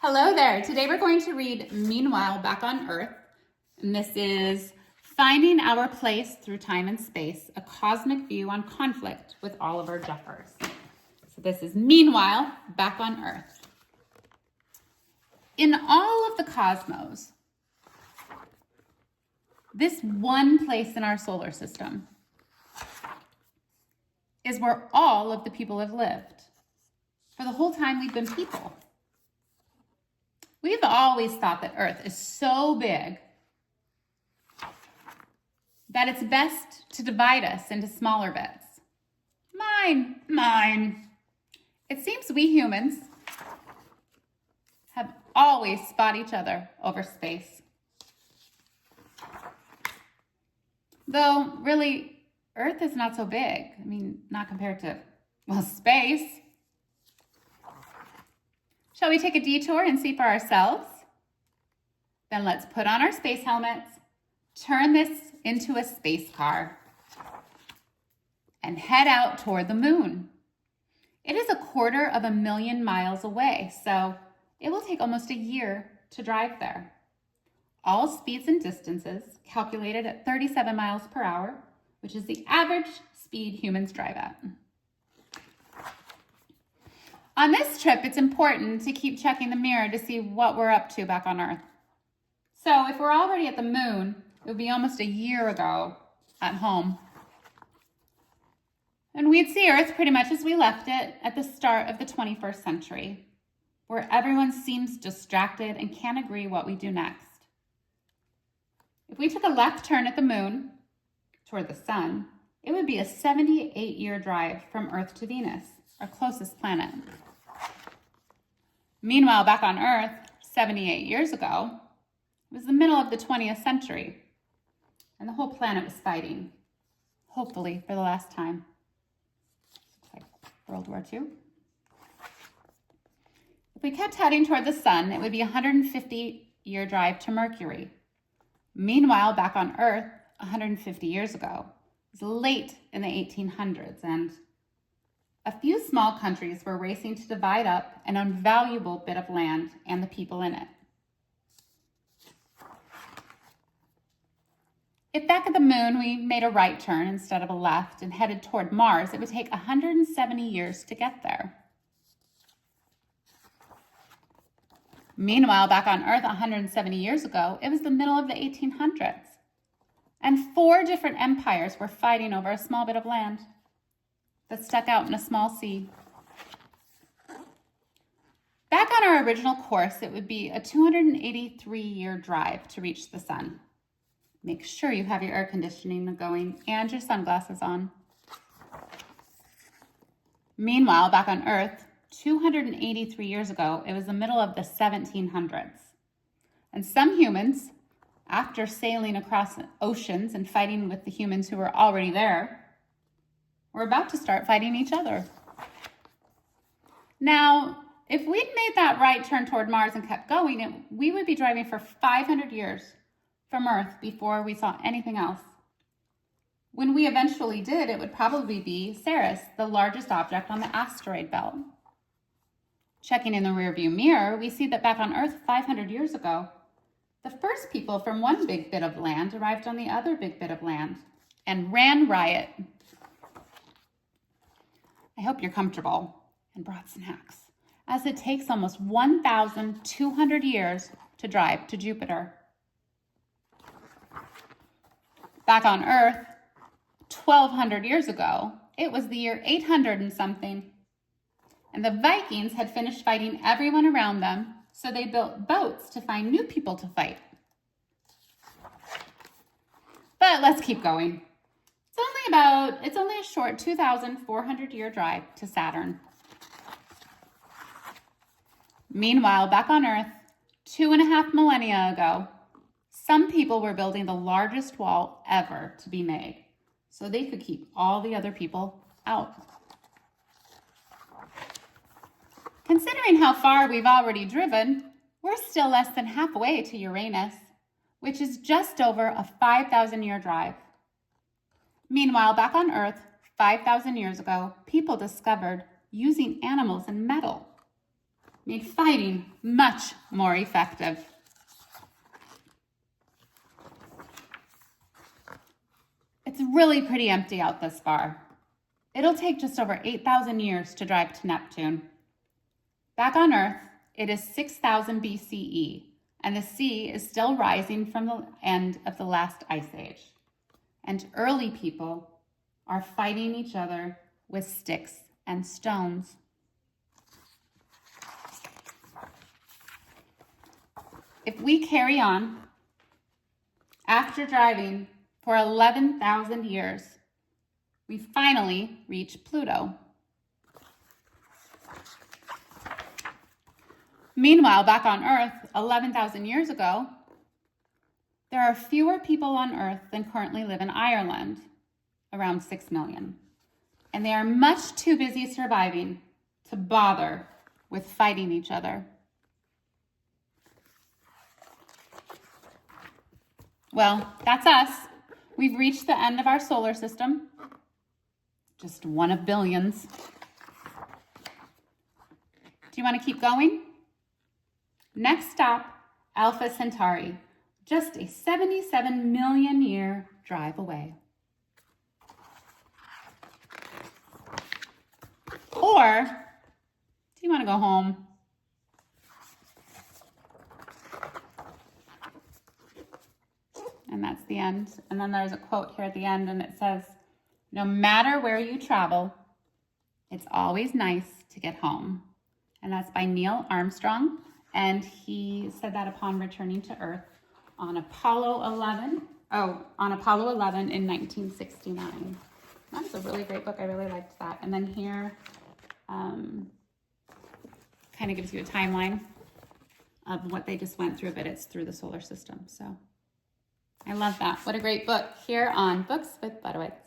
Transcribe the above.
Hello there. Today we're going to read Meanwhile Back on Earth. And this is Finding Our Place Through Time and Space, a cosmic view on conflict with Oliver Jeffers. So this is Meanwhile Back on Earth. In all of the cosmos, this one place in our solar system is where all of the people have lived. For the whole time we've been people. We've always thought that Earth is so big that it's best to divide us into smaller bits. Mine. It seems we humans have always fought each other over space. Though, really, Earth is not so big. I mean, not compared to, space. Shall we take a detour and see for ourselves? Then let's put on our space helmets, turn this into a space car, and head out toward the moon. It is 250,000 miles away, so it will take almost a year to drive there. All speeds and distances calculated at 37 miles per hour, which is the average speed humans drive at. On this trip, it's important to keep checking the mirror to see what we're up to back on Earth. So if we're already at the moon, it would be almost a year ago at home. And we'd see Earth pretty much as we left it at the start of the 21st century, where everyone seems distracted and can't agree what we do next. If we took a left turn at the moon toward the sun, it would be a 78-year drive from Earth to Venus, our closest planet. Meanwhile, back on Earth, 78 years ago, it was the middle of the 20th century, and the whole planet was fighting, hopefully for the last time. Looks like World War II. If we kept heading toward the sun, it would be a 150-year drive to Mercury. Meanwhile, back on Earth, 150 years ago, it was late in the 1800s, and a few small countries were racing to divide up an invaluable bit of land and the people in it. If back at the moon we made a right turn instead of a left and headed toward Mars, it would take 170 years to get there. Meanwhile, back on Earth 170 years ago, it was the middle of the 1800s, and 4 different empires were fighting over a small bit of land that stuck out in a small sea. Back on our original course, it would be a 283-year drive to reach the sun. Make sure you have your air conditioning going and your sunglasses on. Meanwhile, back on Earth, 283 years ago, it was the middle of the 1700s. And some humans, after sailing across oceans and fighting with the humans who were already there, we're about to start fighting each other. Now, if we'd made that right turn toward Mars and kept going, we would be driving for 500 years from Earth before we saw anything else. When we eventually did, it would probably be Ceres, the largest object on the asteroid belt. Checking in the rearview mirror, we see that back on Earth 500 years ago, the first people from one big bit of land arrived on the other big bit of land and ran riot. I hope you're comfortable and brought snacks, as it takes almost 1,200 years to drive to Jupiter. Back on Earth, 1,200 years ago, it was the year 800 and something, and the Vikings had finished fighting everyone around them, so they built boats to find new people to fight. But let's keep going. It's only a short 2,400-year drive to Saturn. Meanwhile, back on Earth, 2.5 millennia ago, some people were building the largest wall ever to be made, so they could keep all the other people out. Considering how far we've already driven, we're still less than halfway to Uranus, which is just over a 5,000-year drive. Meanwhile, back on Earth, 5,000 years ago, people discovered using animals and metal. made fighting much more effective. It's really pretty empty out this far. It'll take just over 8,000 years to drive to Neptune. Back on Earth, it is 6,000 BCE, and the sea is still rising from the end of the last ice age. And early people are fighting each other with sticks and stones. If we carry on, after driving for 11,000 years, we finally reach Pluto. Meanwhile, back on Earth, 11,000 years ago, there are fewer people on Earth than currently live in Ireland, around 6 million. And they are much too busy surviving to bother with fighting each other. Well, that's us. We've reached the end of our solar system. Just one of billions. Do you want to keep going? Next stop, Alpha Centauri, just a 77 million year drive away. Or do you want to go home? And that's the end. And then there's a quote here at the end, and it says, "No matter where you travel, it's always nice to get home." And that's by Neil Armstrong. And he said that upon returning to Earth on Apollo 11 in 1969. That's a really great book. I really liked that. And then here kind of gives you a timeline of what they just went through, but it's through the solar system. So I love that. What a great book here on Books with Budowitz.